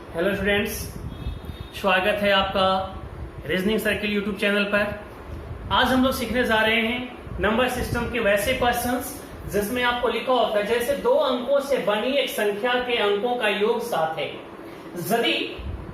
Hello students, स्वागत है आपका रीजनिंग सर्किल यूट्यूब चैनल पर। आज हम लोग सीखने जा रहे हैं नंबर सिस्टम के वैसे क्वेश्चंस जिसमें आपको लिखा होता है जैसे दो अंकों से बनी एक संख्या के अंकों का योग 7 है। यदि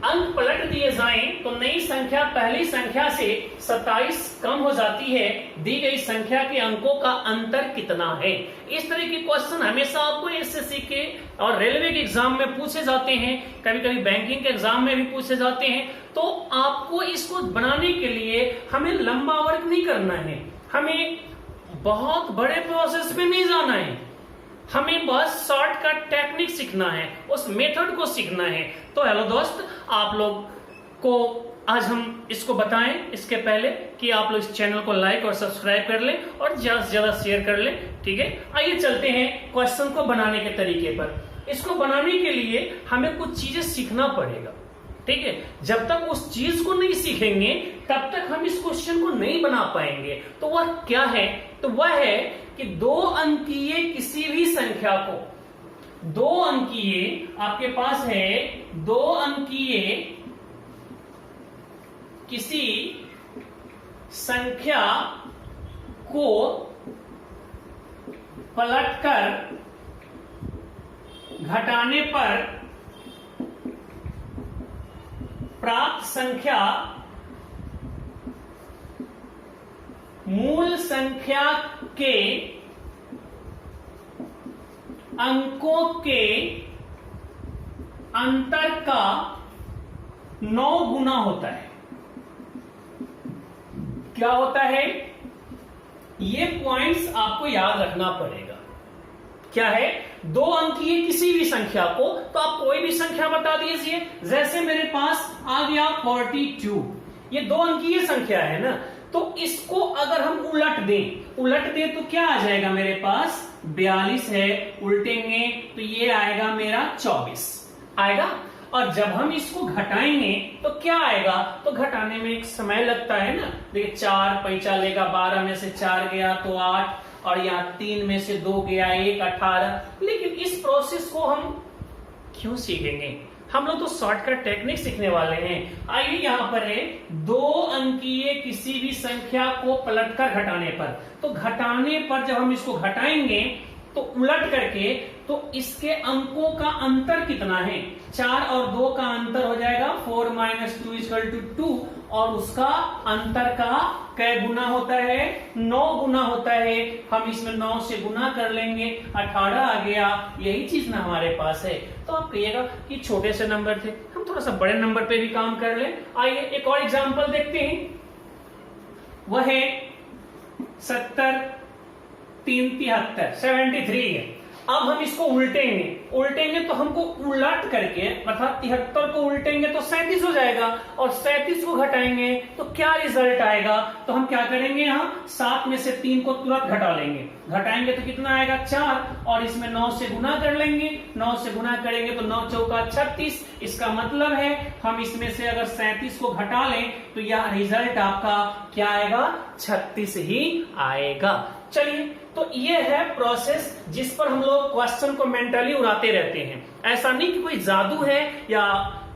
अंक पलट दिए जाएं तो नई संख्या पहली संख्या से 27 कम हो जाती है। दी गई संख्या के अंकों का अंतर कितना है। इस तरह के क्वेश्चन हमेशा आपको एसएससी के और रेलवे के एग्जाम में पूछे जाते हैं, कभी कभी बैंकिंग के एग्जाम में भी पूछे जाते हैं। तो आपको इसको बनाने के लिए हमें लंबा वर्क नहीं करना है, हमें बहुत बड़े प्रोसेस पे नहीं जाना है, हमें बस शॉर्टकट टेक्निक सीखना है, उस मेथड को सीखना है। तो हेलो दोस्त, आप लोग को आज हम इसको बताएं इसके पहले कि आप लोग इस चैनल को लाइक और सब्सक्राइब कर लें और ज्यादा से ज्यादा शेयर कर लें। ठीक है, आइए चलते हैं क्वेश्चन को बनाने के तरीके पर। इसको बनाने के लिए हमें कुछ चीजें सीखना पड़ेगा। ठीक है, जब तक उस चीज को नहीं सीखेंगे तब तक हम इस क्वेश्चन को नहीं बना पाएंगे। तो वह क्या है? तो वह है कि दो अंकीय किसी भी संख्या को, दो अंकीय आपके पास है, दो अंकीय किसी संख्या को पलटकर घटाने पर प्राप्त संख्या मूल संख्या के अंकों के अंतर का 9 गुना होता है। क्या होता है? ये पॉइंट्स आपको याद रखना पड़ेगा। क्या है? दो अंकीय किसी भी संख्या को, तो आप कोई भी संख्या बता दीजिए। जैसे मेरे पास आ गया 42, ये दो अंकीय संख्या है ना, तो इसको अगर हम उलट दें तो क्या आ जाएगा मेरे पास? 42 है, उल्टेंगे तो ये आएगा मेरा 24 आएगा। और जब हम इसको घटाएंगे तो क्या आएगा? तो घटाने में एक समय लगता है ना। देखिए 4 पैंचा लेगा, 12 में से 4 गया तो 8, और यहाँ 3 में से 2 गया 1, 18। लेकिन इस प्रोसेस को हम क्यों सीखेंगे? हम लोग तो शॉर्टकट टेक्निक सीखने वाले हैं। आइए यहाँ पर है दो अंकीय किसी भी संख्या को पलटकर घटाने पर। तो घटाने पर जब हम इसको घटाएंगे तो उलट करके, तो इसके अंकों का अंतर कितना है? 4 और 2 का अंतर हो जाएगा 4 - 2 = 2, और उसका अंतर का कै गुना होता है? 9 गुना होता है। हम इसमें 9 से गुना कर लेंगे, 18 आ गया। यही चीज ना हमारे पास है। तो आप कहिएगा कि छोटे से नंबर थे, हम थोड़ा सा बड़े नंबर पे भी काम कर ले। आइए एक और एग्जांपल देखते हैं। वह है 70 3 73 73 है। अब हम इसको उल्टेंगे तो हमको उलट करके, अर्थात 73 को उल्टेंगे तो 37 हो जाएगा, और 37 को घटाएंगे तो क्या रिजल्ट आएगा? तो हम क्या करेंगे, यहाँ 7 में से 3 को तुरंत घटा लेंगे। घटाएंगे तो कितना आएगा? 4, और इसमें 9 से गुना कर लेंगे। 9 से गुना करेंगे तो 9 चौका 36। इसका मतलब है हम इसमें से अगर 37 को घटा लें तो यह रिजल्ट आपका क्या आएगा? 36 ही आएगा। चलिए, तो ये है प्रोसेस जिस पर हम लोग क्वेश्चन को मेंटली उड़ाते रहते हैं। ऐसा नहीं कि कोई जादू है या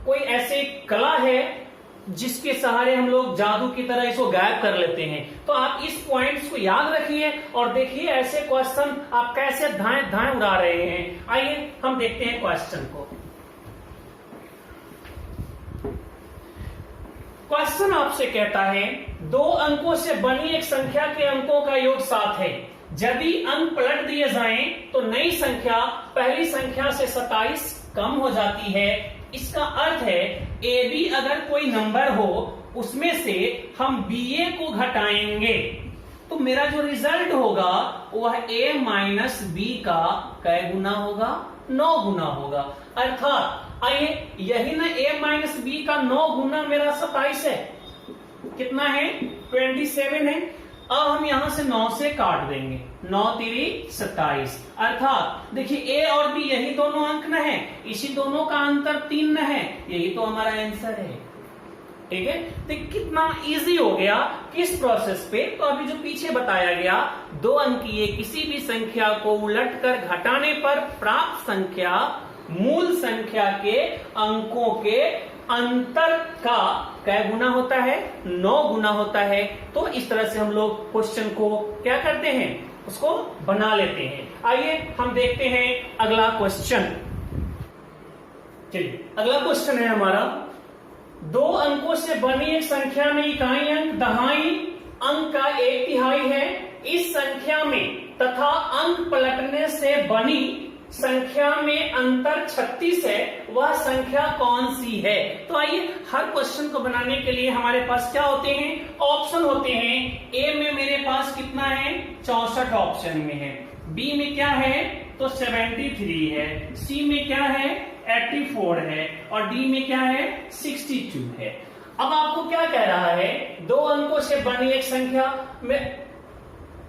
कोई ऐसे कला है जिसके सहारे हम लोग जादू की तरह इसको गायब कर लेते हैं। तो आप इस पॉइंट्स को याद रखिए और देखिए ऐसे क्वेश्चन आप कैसे धाएं धाएं उड़ा रहे हैं। आइए हम देखते हैं क्वेश्चन को। क्वेश्चन आपसे कहता है दो अंकों से बनी एक संख्या के अंकों का योग 7 है। यदि अंक पलट दिए जाएं तो नई संख्या पहली संख्या से 27 कम हो जाती है। इसका अर्थ है ए बी अगर कोई नंबर हो उसमें से हम बी ए को घटाएंगे तो मेरा जो रिजल्ट होगा वह a माइनस बी का कै गुना होगा? 9 गुना होगा। अर्थात आइए, यही ना a माइनस बी का 9 गुना मेरा 27 है। कितना है? 27 है। अब हम यहां से 9 से काट देंगे, 9 तिरी 27। अर्थात देखिए a और b यही दोनों अंक न है, इसी दोनों का अंतर 3 न है। यही तो हमारा आंसर है। ठीक है, तो कितना इजी हो गया किस प्रोसेस पे? तो अभी जो पीछे बताया गया, दो अंकीय किसी भी संख्या को उलटकर घटाने पर प्राप्त संख्या मूल संख्या के अंकों के अंतर का क्या गुना होता है? 9 गुना होता है। तो इस तरह से हम लोग क्वेश्चन को क्या करते हैं, उसको बना लेते हैं। आइए हम देखते हैं अगला क्वेश्चन। चलिए अगला क्वेश्चन है हमारा, 2 अंकों से बनी एक संख्या में इकाई अंक दहाई अंक का 1/3 है। इस संख्या में तथा अंक पलटने से बनी संख्या में अंतर 36 है, वह संख्या कौन सी है? तो आइए हर क्वेश्चन को बनाने के लिए हमारे पास क्या होते हैं, ऑप्शन होते हैं। ए में मेरे पास कितना है, 64 ऑप्शन में है। बी में क्या है, तो 73 है। सी में क्या है, 84 है। और डी में क्या है, 62 है। अब आपको क्या कह रहा है, 2 अंकों से बनी एक संख्या में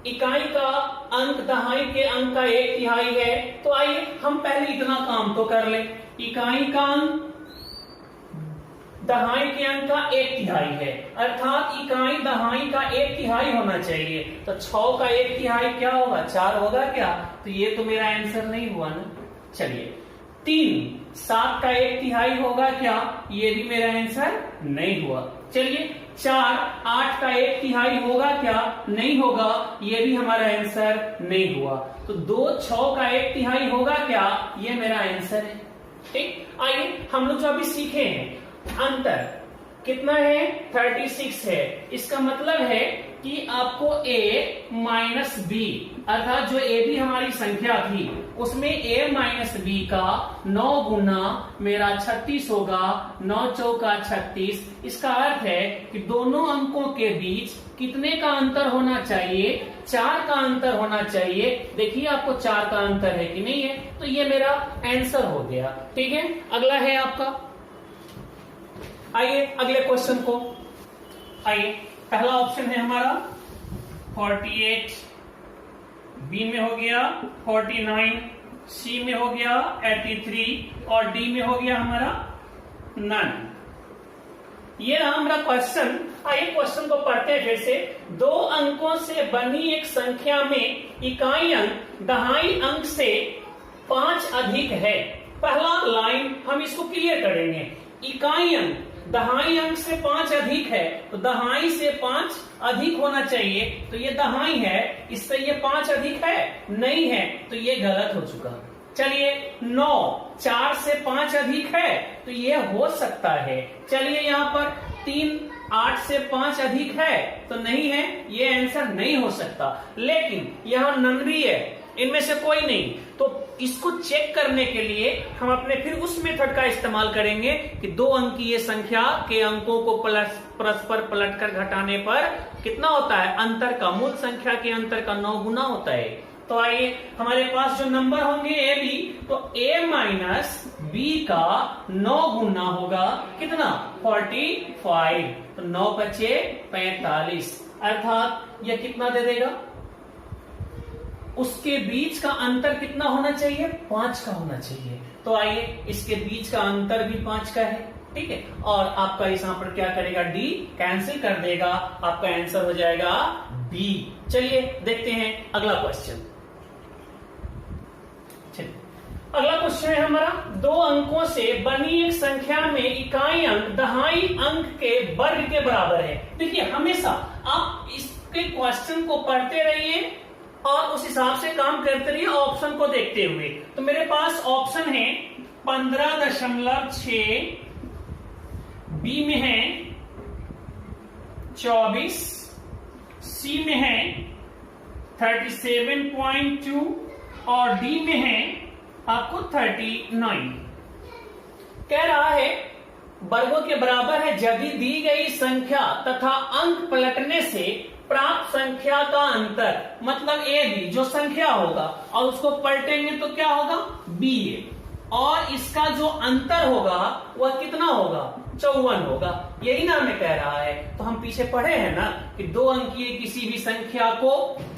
इकाई का अंक दहाई के अंक का 1/3 है। तो आइए हम पहले इतना काम तो कर ले, इकाई का अंक दहाई के अंक का 1/3 है, अर्थात इकाई दहाई का 1/3 होना चाहिए। तो 6 का 1/3 क्या होगा, 4 होगा क्या? तो ये तो मेरा आंसर नहीं हुआ ना। चलिए 3 7 का 1/3 होगा क्या? ये भी मेरा आंसर नहीं हुआ। चलिए 4 8 का 1/3 होगा क्या? नहीं होगा, ये भी हमारा आंसर नहीं हुआ। तो 2 6 का 1/3 होगा क्या? ये मेरा आंसर है। ठीक, आइए हम लोग जो अभी सीखे हैं, अंतर कितना है, 36 है। इसका मतलब है कि आपको a माइनस बी, अर्थात जो a भी हमारी संख्या थी उसमें a माइनस बी का 9 गुना मेरा 36 होगा। 9 चौका 36। इसका अर्थ है कि दोनों अंकों के बीच कितने का अंतर होना चाहिए, 4 का अंतर होना चाहिए। देखिए आपको 4 का अंतर है कि नहीं है, तो ये मेरा आंसर हो गया। ठीक है, अगला है आपका, आइए अगले क्वेश्चन को। आइए पहला ऑप्शन है हमारा 48, बी में हो गया 49, सी में हो गया 83 और डी में हो गया हमारा नन। ये रहा हमारा क्वेश्चन। आइए क्वेश्चन को पढ़ते हैं फिर से। 2 अंकों से बनी एक संख्या में इकाई अंक दहाई अंक से 5 अधिक है। पहला लाइन हम इसको क्लियर करेंगे। इकाई अंक दहाई अंक से 5 अधिक है, तो दहाई से 5 अधिक होना चाहिए। तो ये दहाई है, इससे ये 5 अधिक है, नहीं है, तो ये गलत हो चुका। चलिए 9 4 से 5 अधिक है, तो ये हो सकता है। चलिए यहाँ पर 3 8 से 5 अधिक है, तो नहीं है, ये आंसर नहीं हो सकता। लेकिन यहाँ नन भी है, इनमें से कोई नहीं। तो इसको चेक करने के लिए हम अपने फिर उस मेथड का इस्तेमाल करेंगे कि 2 अंकीय संख्या के अंकों को परस्पर पलटकर घटाने पर कितना होता है, अंतर का, मूल संख्या के अंतर का 9 गुना होता है। तो आइए हमारे पास जो नंबर होंगे ए बी, तो a माइनस बी का 9 गुना होगा कितना, 45। तो 9 बचे 45, अर्थात यह कितना दे देगा, उसके बीच का अंतर कितना होना चाहिए, 5 का होना चाहिए। तो आइए इसके बीच का अंतर भी 5 का है। ठीक है, और आपका इस यहां पर क्या करेगा, डी कैंसिल कर देगा, आपका आंसर हो जाएगा बी। चलिए देखते हैं अगला क्वेश्चन। चलिए अगला क्वेश्चन है हमारा, 2 अंकों से बनी एक संख्या में इकाई अंक दहाई अंक के वर्ग के बराबर है। देखिए हमेशा आप इसके क्वेश्चन को पढ़ते रहिए और उस हिसाब से काम करते रहिए, ऑप्शन को देखते हुए। तो मेरे पास ऑप्शन है 15.6, बी में है 24, सी में है 37.2 और डी में है आपको 39। कह रहा है वर्गों के बराबर है यदि दी गई संख्या तथा अंक पलटने से प्राप्त संख्या का अंतर, मतलब ए बी जो संख्या होगा और उसको पलटेंगे तो क्या होगा, बी ए, और इसका जो अंतर होगा वह कितना होगा, 54 होगा। यही ना हमें कह रहा है। तो हम पीछे पढ़े हैं ना कि 2 अंकीय किसी भी संख्या को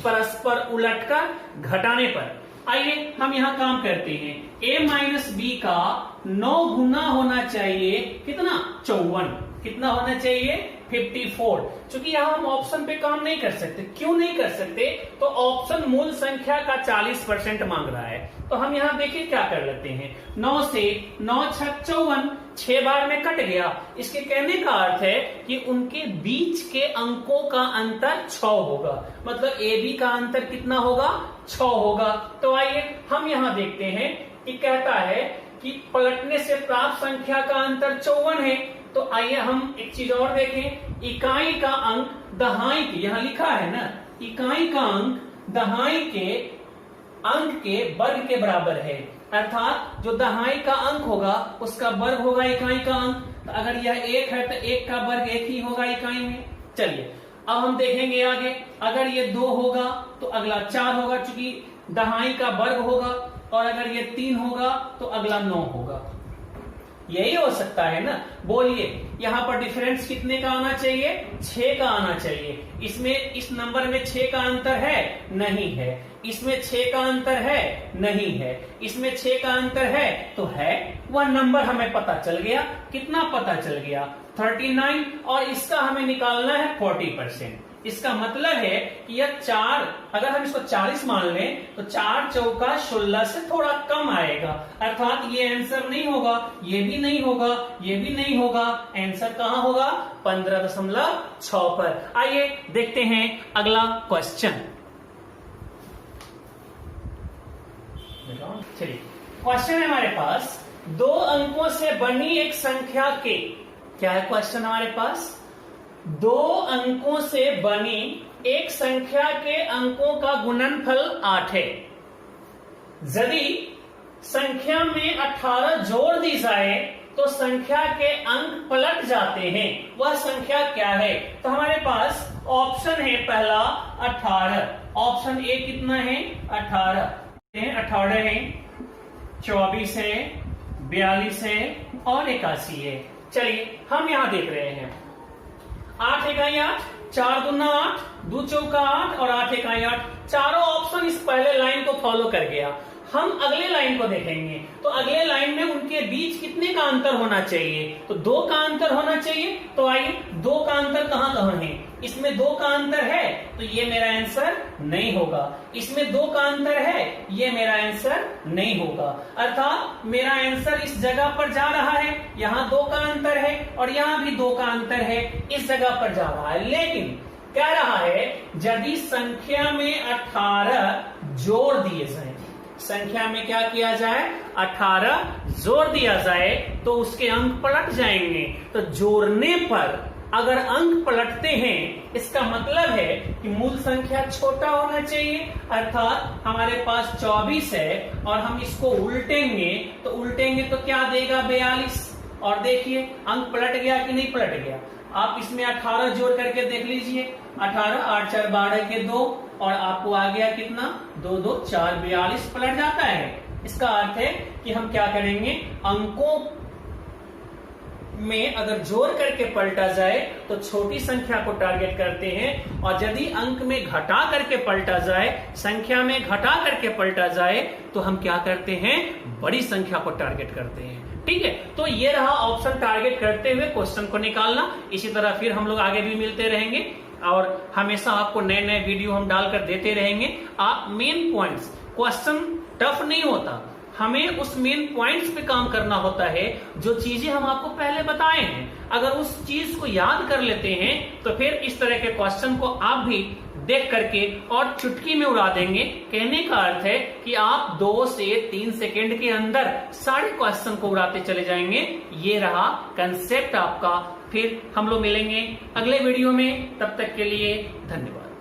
परस्पर उलटकर घटाने पर। आइए हम यहां काम करते हैं। a माइनस बी का 9 गुना होना चाहिए कितना, 54। कितना होना चाहिए, 54। चूंकि यहां हम ऑप्शन पे काम नहीं कर सकते। क्यों नहीं कर सकते, तो ऑप्शन मूल संख्या का 40% मांग रहा है। तो तो हम यहाँ देखिए क्या कर लेते हैं, 9 से 9 छक 54, 6 बार में कट गया। इसके कहने का अर्थ है कि उनके बीच के अंकों का अंतर 6 होगा, मतलब ए बी का अंतर कितना होगा, 6 होगा। तो आइए हम यहाँ देखते हैं कि कहता है कि पलटने से प्राप्त संख्या का अंतर 54 है। तो आइए हम एक चीज और देखें, इकाई का अंक दहाई के, यहां लिखा है ना, इकाई का अंक दहाई के अंक के वर्ग के बराबर है, अर्थात जो दहाई का अंक होगा उसका वर्ग होगा इकाई का अंक। तो अगर यह 1 है तो 1 का वर्ग 1 ही होगा इकाई में। चलिए अब हम देखेंगे आगे, अगर ये 2 होगा तो अगला 4 होगा, चूंकि दहाई का वर्ग होगा, और अगर ये 3 होगा तो अगला 9 होगा। यही हो सकता है ना, बोलिए यहाँ पर डिफरेंस कितने का आना चाहिए, 6 का आना चाहिए। इसमें इस नंबर में 6 का अंतर है, नहीं है। इसमें 6 का अंतर है, नहीं है। इसमें 6 का अंतर है तो है, वह नंबर हमें पता चल गया। कितना पता चल गया, 39, और इसका हमें निकालना है 40%। इसका मतलब है कि यह 4, अगर हम इसको 40 मान लें तो 4 चौका 16 से थोड़ा कम आएगा, अर्थात ये आंसर नहीं होगा, ये भी नहीं होगा, ये भी नहीं होगा। आंसर कहां होगा, 15.6 पर। आइए देखते हैं अगला क्वेश्चन। चलिए क्वेश्चन है हमारे पास, 2 अंकों से बनी एक संख्या के, क्या है क्वेश्चन हमारे पास, 2 अंकों से बनी एक संख्या के अंकों का गुणनफल 8 है। यदि संख्या में 18 जोड़ दी जाए तो संख्या के अंक पलट जाते हैं, वह संख्या क्या है। तो हमारे पास ऑप्शन है पहला 18, ऑप्शन ए कितना है 18 है, 24 है, 42 है और 81 है। चलिए हम यहां देख रहे हैं 8 इकाई 8, 4 दूना 8, 2 चौका 8 और 8 इकाई 8। चारों ऑप्शन इस पहले लाइन को फॉलो कर गया। हम अगले लाइन को देखेंगे तो अगले लाइन में उनके बीच कितने का अंतर होना चाहिए, तो 2 का अंतर होना चाहिए। तो आइए 2 का अंतर कहां कहां है, इसमें 2 का अंतर है तो ये मेरा आंसर नहीं होगा, इसमें 2 का अंतर है, ये मेरा आंसर नहीं होगा। अर्थात मेरा आंसर इस जगह पर जा रहा है, यहाँ 2 का अंतर है और यहाँ भी 2 का अंतर है, इस जगह पर जा रहा है। लेकिन कह रहा है यदि संख्या में 18 जोड़ दिए जाए, संख्या में क्या किया जाए, 18 जोड़ दिया जाए तो उसके अंक पलट जाएंगे। तो जोड़ने पर अगर अंक पलटते हैं, इसका मतलब है कि मूल संख्या छोटा होना चाहिए, अर्थात हमारे पास 24 है और हम इसको उल्टेंगे तो क्या देगा 42। और देखिए अंक पलट गया कि नहीं पलट गया, आप इसमें 18 जोड़ करके देख लीजिए, 18 8 4 12 के 2 और आपको आ गया कितना 2 2 4 42 पलट जाता है। इसका अर्थ है कि हम क्या करेंगे, अंकों में अगर जोड़ करके पलटा जाए तो छोटी संख्या को टारगेट करते हैं, और यदि अंक में घटा करके पलटा जाए, संख्या में घटा करके पलटा जाए तो हम क्या करते हैं, बड़ी संख्या को टारगेट करते हैं। ठीक है, तो ये रहा ऑप्शन टारगेट करते हुए क्वेश्चन को निकालना। इसी तरह फिर हम लोग आगे भी मिलते रहेंगे और हमेशा आपको नए नए वीडियो हम डालकर देते रहेंगे। आप मेन पॉइंट्स, क्वेश्चन टफ नहीं होता, हमें उस मेन पॉइंट्स पे काम करना होता है, जो चीजें हम आपको पहले बताए हैं। अगर उस चीज को याद कर लेते हैं तो फिर इस तरह के क्वेश्चन को आप भी देख करके और चुटकी में उड़ा देंगे। कहने का अर्थ है कि आप 2 से 3 सेकेंड के अंदर सारे क्वेश्चन को उड़ाते चले जाएंगे। ये रहा कंसेप्ट आपका। फिर हम लोग मिलेंगे अगले वीडियो में, तब तक के लिए धन्यवाद।